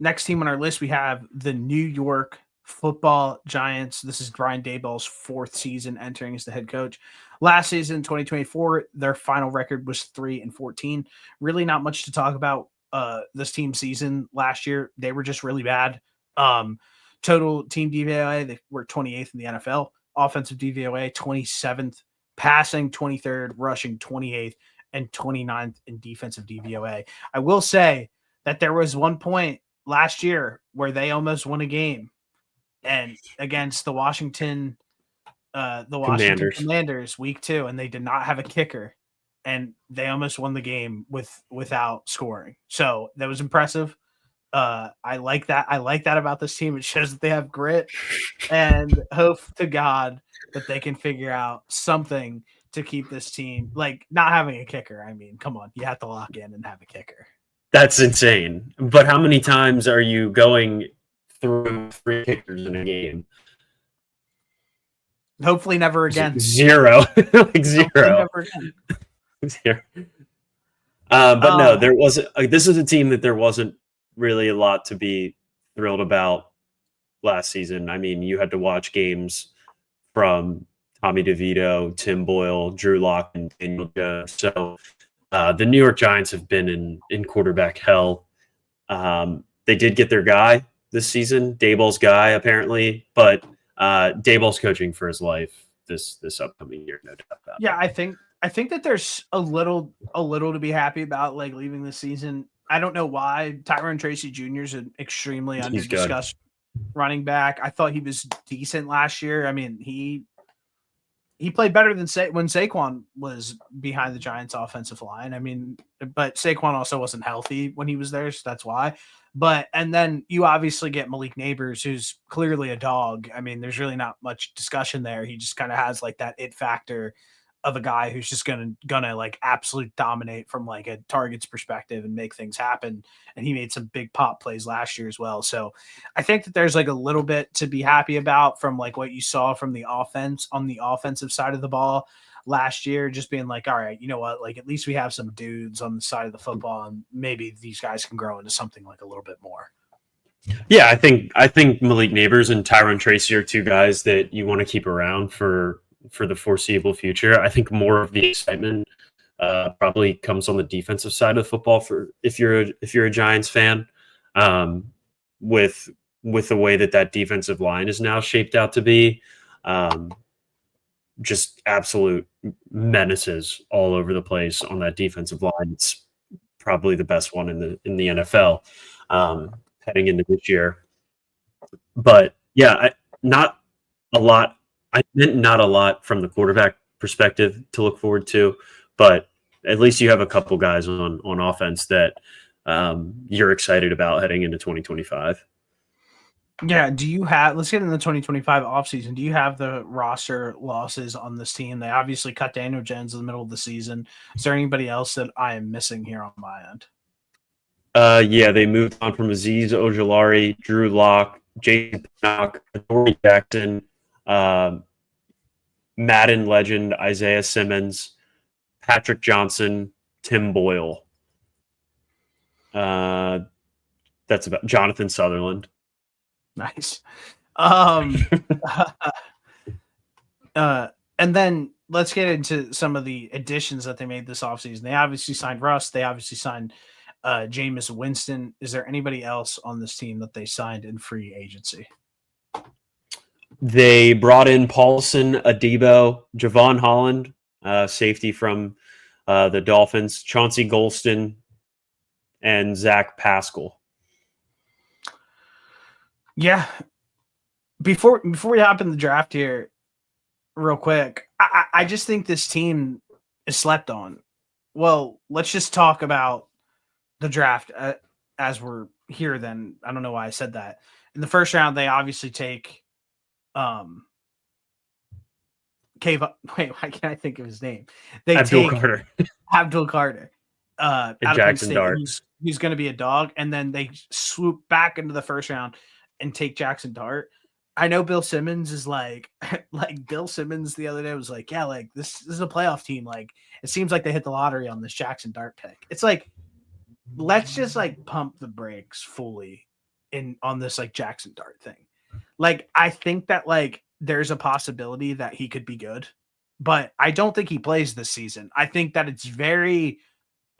Next team on our list, we have the New York Football Giants. This is Brian Daboll's 4th season entering as the head coach. Last season, 2024, their final record was 3-14. Really not much to talk about this team season last year. They were just really bad. Total team DVOA, they were 28th in the NFL. Offensive DVOA, 27th. Passing, 23rd. Rushing, 28th. And 29th in defensive DVOA. I will say that there was one point last year where they almost won a game and against the Washington Commanders week 2, and they did not have a kicker, and they almost won the game without scoring. So that was impressive. I like that. I like that about this team. It shows that they have grit, and hope to God that they can figure out something to keep this team, like not having a kicker. I mean, come on, you have to lock in and have a kicker. That's insane. But how many times are you going through 3 kickers in a game? Hopefully never again. 0. Like 0. Never again. 0. But no, there wasn't. This is a team that there wasn't really a lot to be thrilled about last season. I mean, you had to watch games from Tommy DeVito, Tim Boyle, Drew Lock, and Daniel Jones. So the New York Giants have been in quarterback hell. They did get their guy this season, Daboll's guy, apparently, but Daboll's coaching for his life this upcoming year, no doubt about it. Yeah, I think that there's a little to be happy about, like leaving the season. I don't know why. Tyrone Tracy Jr. is an extremely under-discussed running back. I thought he was decent last year. I mean, he played better than when Saquon was behind the Giants' offensive line. I mean, but Saquon also wasn't healthy when he was there, so that's why. And then you obviously get Malik Neighbors, who's clearly a dog. I mean, there's really not much discussion there. He just kind of has like that it factor of a guy who's just gonna like absolute dominate from like a target's perspective and make things happen. And he made some big pop plays last year as well. So I think that there's like a little bit to be happy about from like what you saw from the offense on the offensive side of the ball last year, just being like, all right, you know what, like at least we have some dudes on the side of the football and maybe these guys can grow into something like a little bit more. Yeah, I think Malik Neighbors and Tyrone Tracy are 2 guys that you want to keep around for the foreseeable future. I think more of the excitement probably comes on the defensive side of football for if you're a Giants fan, with the way that defensive line is now shaped out to be, just absolute menaces all over the place on that defensive line. It's probably the best one in the NFL heading into this year. But yeah, not a lot. I meant not a lot from the quarterback perspective to look forward to, but at least you have a couple guys on offense that you're excited about heading into 2025. Yeah, let's get into the 2025 offseason. Do you have the roster losses on this team? They obviously cut Daniel Jones in the middle of the season. Is there anybody else that I am missing here on my end? Yeah, they moved on from Azeez Ojulari, Drew Lock, Jason Pinnock, Adoree Jackson, Madden legend Isaiah Simmons, Patrick Johnson, Tim Boyle. That's about Jonathan Sutherland. Nice. And then let's get into some of the additions that they made this offseason. They obviously signed Russ. They obviously signed Jameis Winston. Is there anybody else on this team that they signed in free agency? They brought in Paulson Adebo, Javon Holland, safety from the Dolphins, Chauncey Golston, and Zach Pascal. Yeah. Before we hop in the draft here, real quick, I just think this team is slept on. Well, let's just talk about the draft as we're here then. I don't know why I said that. In the first round, they obviously take why can't I think of his name? They Abdul take Carter. Abdul Carter. And Jackson Dart. He's going to be a dog. And then they swoop back into the first round and take Jackson Dart. I know Bill Simmons is like Bill Simmons the other day was like, yeah, like this is a playoff team. Like it seems like they hit the lottery on this Jackson Dart pick. It's like, let's just like pump the brakes fully on this like Jackson Dart thing. Like, I think that like there's a possibility that he could be good, but I don't think he plays this season. I think that it's very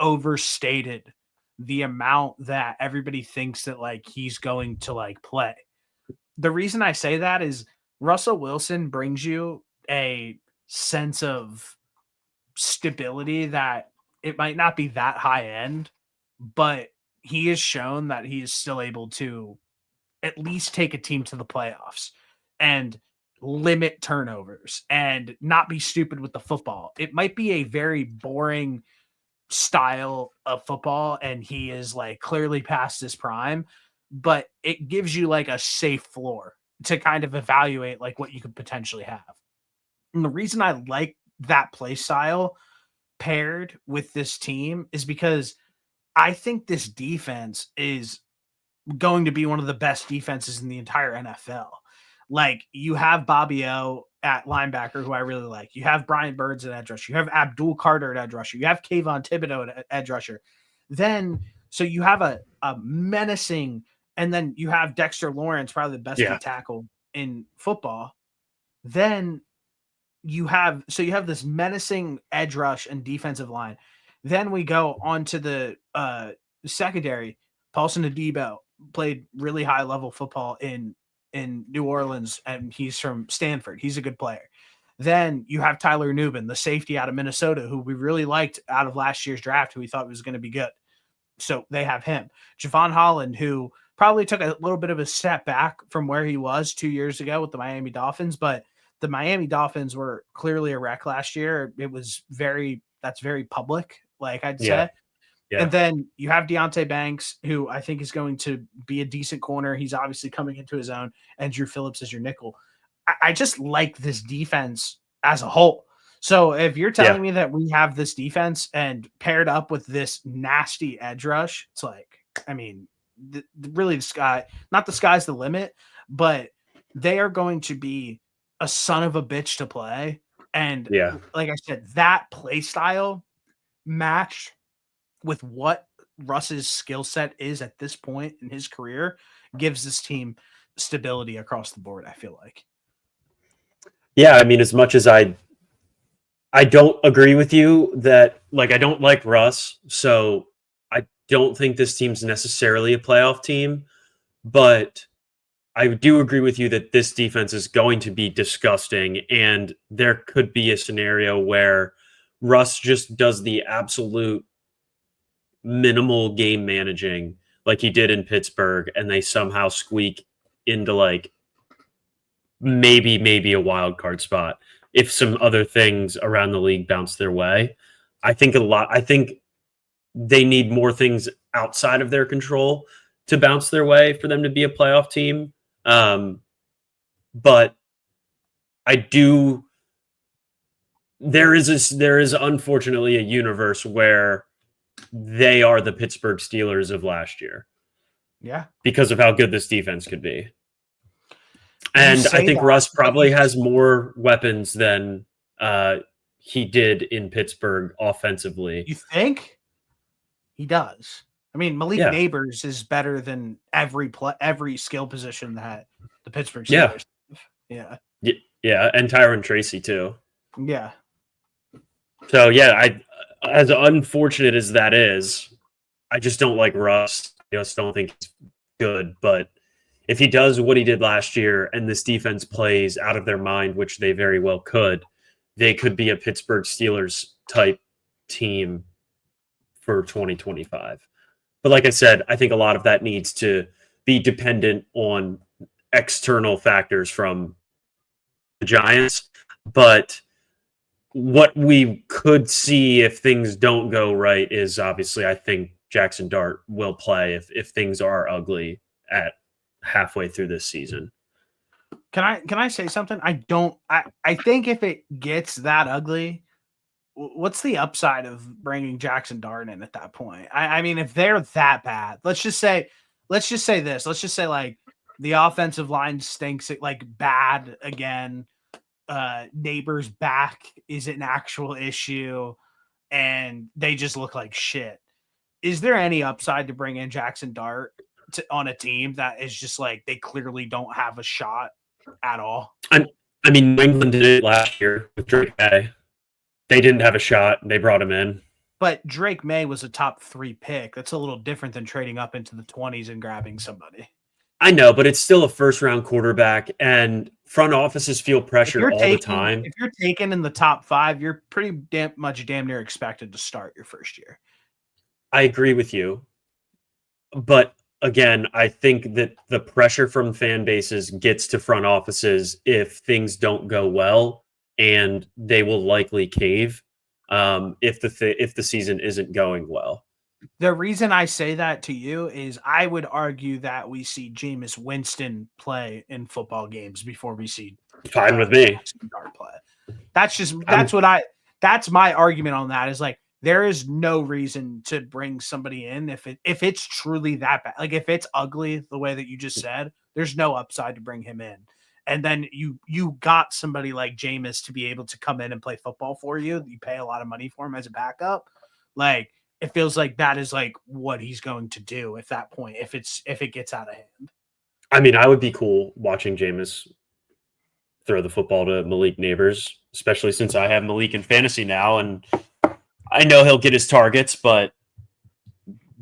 overstated the amount that everybody thinks that like he's going to like play. The reason I say that is Russell Wilson brings you a sense of stability that it might not be that high end, but he has shown that he is still able to at least take a team to the playoffs and limit turnovers and not be stupid with the football. It might be a very boring style of football and he is like clearly past his prime, but it gives you like a safe floor to kind of evaluate like what you could potentially have. And the reason I like that play style paired with this team is because I think this defense is going to be one of the best defenses in the entire NFL. Like, you have Bobby O at linebacker, who I really like. You have Brian Burns at edge rusher. You have Abdul Carter at edge rusher. You have Kayvon Thibodeau at edge rusher. Then, so you have a menacing, and then you have Dexter Lawrence, probably the best tackle in football. Then you have this menacing edge rush and defensive line. Then we go on to the secondary. Paulson Adebo played really high level football in New Orleans, and he's from Stanford. He's a good player. Then you have Tyler Nubin, the safety out of Minnesota, who we really liked out of last year's draft, who we thought was going to be good. So they have him. Javon Holland, who probably took a little bit of a step back from where he was 2 years ago with the Miami Dolphins, but the Miami Dolphins were clearly a wreck last year. That's very public, like I'd say. Yeah. And then you have Deonte Banks, who I think is going to be a decent corner. He's obviously coming into his own, and Drew Phillips is your nickel. I just like this defense as a whole. So if you're telling me that we have this defense and paired up with this nasty edge rush, it's like, I mean, really not the sky's the limit, but they are going to be a son of a bitch to play. And like I said, that play style matched with what Russ's skill set is at this point in his career gives this team stability across the board, I feel like. Yeah, I mean, as much as I don't agree with you that, like, I don't like Russ, so I don't think this team's necessarily a playoff team, but I do agree with you that this defense is going to be disgusting, and there could be a scenario where Russ just does the absolute minimal game managing like he did in Pittsburgh, and they somehow squeak into like maybe a wild card spot if some other things around the league bounce their way. I think they need more things outside of their control to bounce their way for them to be a playoff team. But there is unfortunately a universe where they are the Pittsburgh Steelers of last year. Yeah. Because of how good this defense could be. And I think Russ probably has more weapons than he did in Pittsburgh offensively. You think? He does. I mean, Malik Neighbors is better than every skill position that the Pittsburgh Steelers have. Yeah, and Tyron Tracy too. Yeah. So as unfortunate as that is, I just don't like Russ. I just don't think he's good. But if he does what he did last year and this defense plays out of their mind, which they very well could, they could be a Pittsburgh Steelers type team for 2025. But like I said, I think a lot of that needs to be dependent on external factors from the Giants. But what we could see if things don't go right is obviously I think Jackson Dart will play if things are ugly at halfway through this season. Can I say something? I think if it gets that ugly, what's the upside of bringing Jackson Dart in at that point? I mean, if they're that bad, let's just say this. Let's just say like the offensive line stinks like bad again. Neighbors back is an actual issue, and they just look like shit. Is there any upside to bring in Jackson Dart on a team that is just like they clearly don't have a shot at all. I mean, New England did it last year with Drake May. They didn't have a shot. They brought him in. But Drake May was a top 3 pick. That's a little different than trading up into the 20s and grabbing somebody. I know, but it's still a first-round quarterback, and front offices feel pressure all the time. If you're taken in the top 5, you're pretty damn near expected to start your first year. I agree with you. But again, I think that the pressure from fan bases gets to front offices if things don't go well, and they will likely cave if the season isn't going well. The reason I say that to you is I would argue that we see Jameis Winston play in football games before we see fine with me play. That's my argument on that is like there is no reason to bring somebody in if it's truly that bad. Like if it's ugly the way that you just said, there's no upside to bring him in. And then you got somebody like Jameis to be able to come in and play football for you. You pay a lot of money for him as a backup. Like it feels like that is like what he's going to do at that point if it gets out of hand. I mean, I would be cool watching Jameis throw the football to Malik Neighbors, especially since I have Malik in fantasy now, and I know he'll get his targets, but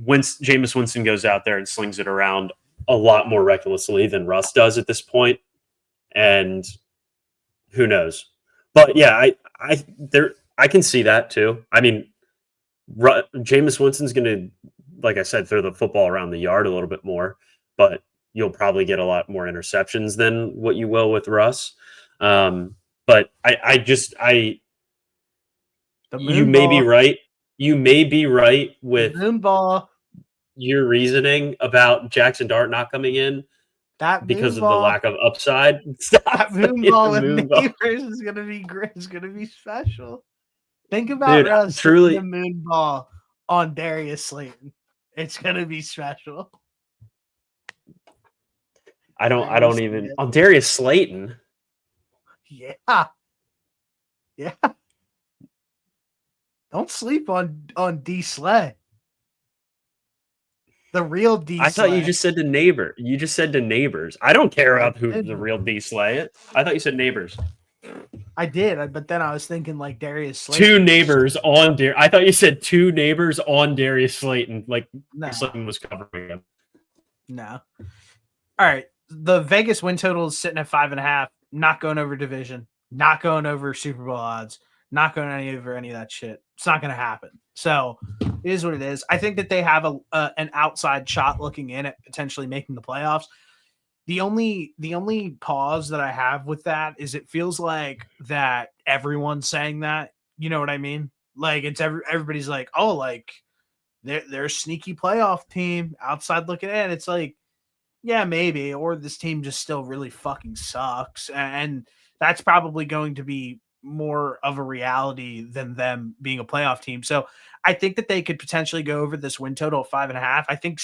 when Jameis Winston goes out there and slings it around a lot more recklessly than Russ does at this point, and who knows? But yeah, I can see that too. I mean, Jameis Winston's going to, like I said, throw the football around the yard a little bit more, but you'll probably get a lot more interceptions than what you will with Russ. But you may be right. You may be right with your reasoning about Jackson Dart not coming in because of the lack of upside. That moon ball with Neighbors is going to be great. It's going to be special. Think about Russ truly the moon ball on Darius Slayton. It's going to be special. I don't even on Darius Slayton. Yeah. Yeah. Don't sleep on D Slay. The real D Slay. I thought you just said to neighbor. You just said to neighbors. I don't care about who the real D Slay is. I thought you said neighbors. I did, but then I was thinking like Darius Slayton. 2 neighbors on Darius. I thought you said 2 neighbors on Darius Slayton. Like Slayton was covering him. No. All right. The Vegas win total is sitting at 5.5. Not going over division. Not going over Super Bowl odds. Not going over any of that shit. It's not going to happen. So it is what it is. I think that they have an outside shot looking in at potentially making the playoffs. The only pause that I have with that is it feels like that everyone's saying that. You know what I mean? Like it's everybody's like, oh, like they're a sneaky playoff team outside looking in. It's like, yeah, maybe, or this team just still really fucking sucks, and that's probably going to be more of a reality than them being a playoff team. So I think that they could potentially go over this win total of 5.5. I think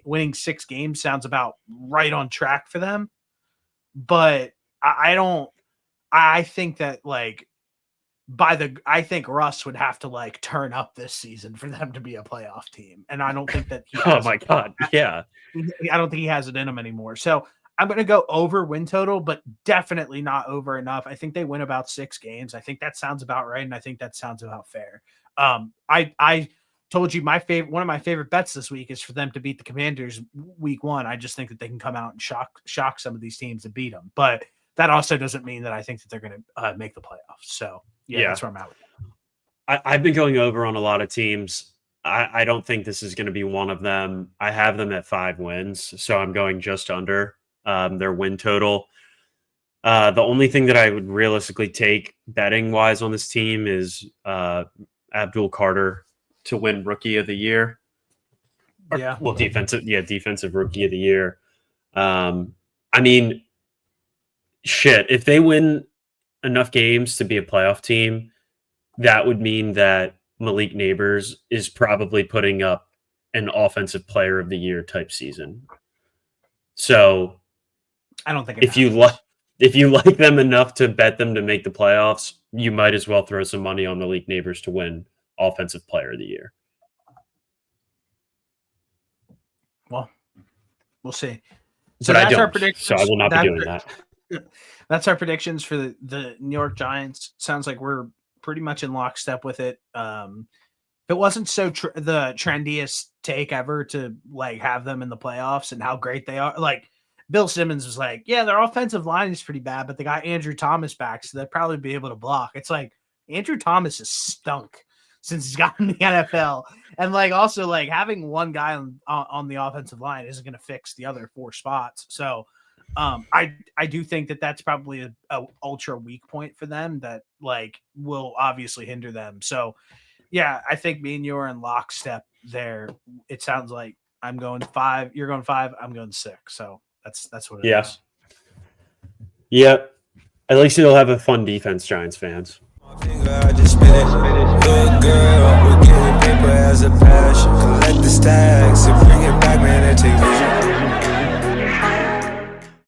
winning 6 games sounds about right on track for them. But I think that like I think Russ would have to like turn up this season for them to be a playoff team. And I don't think that oh my God. Yeah. I don't think he has it in him anymore. So I'm going to go over win total, but definitely not over enough. I think they win about 6 games. I think that sounds about right. And I think that sounds about fair. I told you one of my favorite bets this week is for them to beat the Commanders week 1. I just think that they can come out and shock some of these teams and beat them. But that also doesn't mean that I think that they're going to make the playoffs. So yeah, that's where I'm at with that. I've been going over on a lot of teams. I don't think this is going to be one of them. I have them at 5 wins, so I'm going just under their win total. The only thing that I would realistically take betting wise on this team is Abdul Carter to win Rookie of the Year. Yeah. Well, defensive Rookie of the Year. I mean, shit, if they win enough games to be a playoff team, that would mean that Malik Neighbors is probably putting up an offensive player of the year type season. So I don't think if you like them enough to bet them to make the playoffs, you might as well throw some money on Malik Neighbors to win offensive player of the year. Well, We'll see. So but that's I our don't. predictions. So I will not be doing that. That's our predictions for the New York Giants. Sounds like we're pretty much in lockstep with it. If it wasn't so the trendiest take ever to like have them in the playoffs and how great they are, like Bill Simmons was like, yeah, their offensive line is pretty bad, but they got Andrew Thomas back, so they'll probably be able to block. It's like Andrew Thomas has stunk since he's gotten the NFL, and like also like having one guy on the offensive line isn't going to fix the other 4 spots. So I do think that that's probably a ultra weak point for them that like will obviously hinder them. So yeah, I think me and you are in lockstep there. It sounds like I'm going 5, you're going 5, I'm going 6. So that's what it is. Yeah. At least you'll have a fun defense, Giants fans. I just spit it. Good girl, we're getting paper as a passion. Collect the stacks.